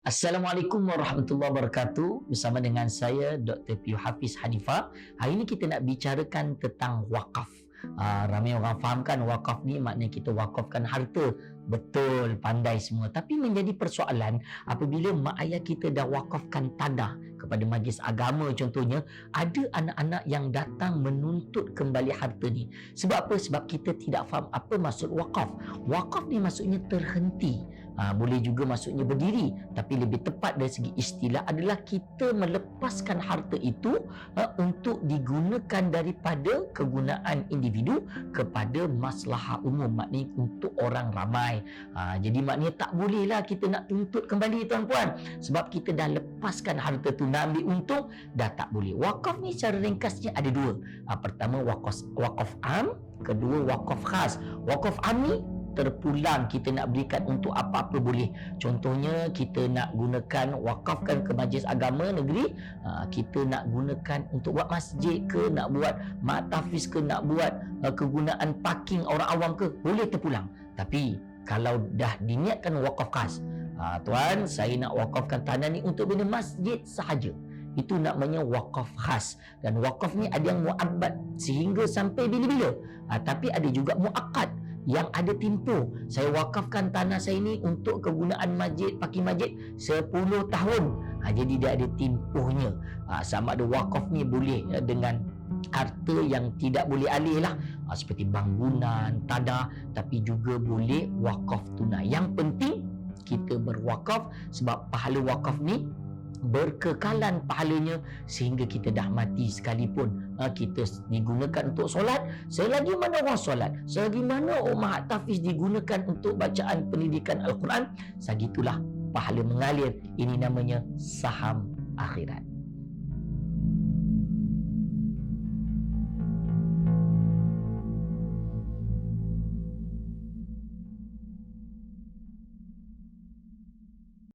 Assalamualaikum warahmatullahi wabarakatuh. Bersama dengan saya Dr. Piu Hafiz Hanifah. Hari ini kita nak bicarakan tentang wakaf. Ramai orang fahamkan wakaf ni maknanya kita wakafkan harta. Betul, pandai semua. Tapi menjadi persoalan apabila mak ayah kita dah wakafkan tanah kepada majlis agama contohnya, ada anak-anak yang datang menuntut kembali harta ni. Sebab apa? Sebab kita tidak faham apa maksud wakaf. Wakaf ni maksudnya terhenti. Boleh juga maksudnya berdiri, tapi lebih tepat dari segi istilah adalah kita melepaskan harta itu untuk digunakan daripada kegunaan individu kepada maslahah umum, maknanya untuk orang ramai. Jadi maknanya tak bolehlah kita nak tuntut kembali tuan-puan, sebab kita dah lepaskan harta tu, nak ambil untung dah tak boleh. Wakaf ni secara ringkasnya ada dua. Pertama wakaf am, kedua wakaf khas. Wakaf am ni terpulang kita nak berikan untuk apa-apa boleh. Contohnya kita nak gunakan, wakafkan ke majlis agama negeri, kita nak gunakan untuk buat masjid ke, nak buat mat tahfiz ke, nak buat kegunaan parking orang awam ke, boleh terpulang. Tapi kalau dah diniatkan wakaf khas, tuan saya nak wakafkan tanah ni untuk bina masjid sahaja, itu namanya wakaf khas. Dan wakaf ni ada yang muabbad sehingga sampai bila-bila, tapi ada juga muakkad yang ada tempoh. Saya wakafkan tanah saya ni untuk kegunaan masjid, parking masjid 10 tahun. Jadi dia ada tempohnya. Sama ada wakaf ni boleh dengan harta yang tidak boleh alih lah, seperti bangunan, tanah, tapi juga boleh wakaf tunai. Yang penting kita berwakaf, sebab pahala wakaf ni berkekalan pahalanya sehingga kita dah mati sekalipun, kita digunakan untuk solat selagi mana orang solat, selagi mana mat tahfiz digunakan untuk bacaan pendidikan Al-Quran, segitulah pahala mengalir. Ini namanya saham akhirat.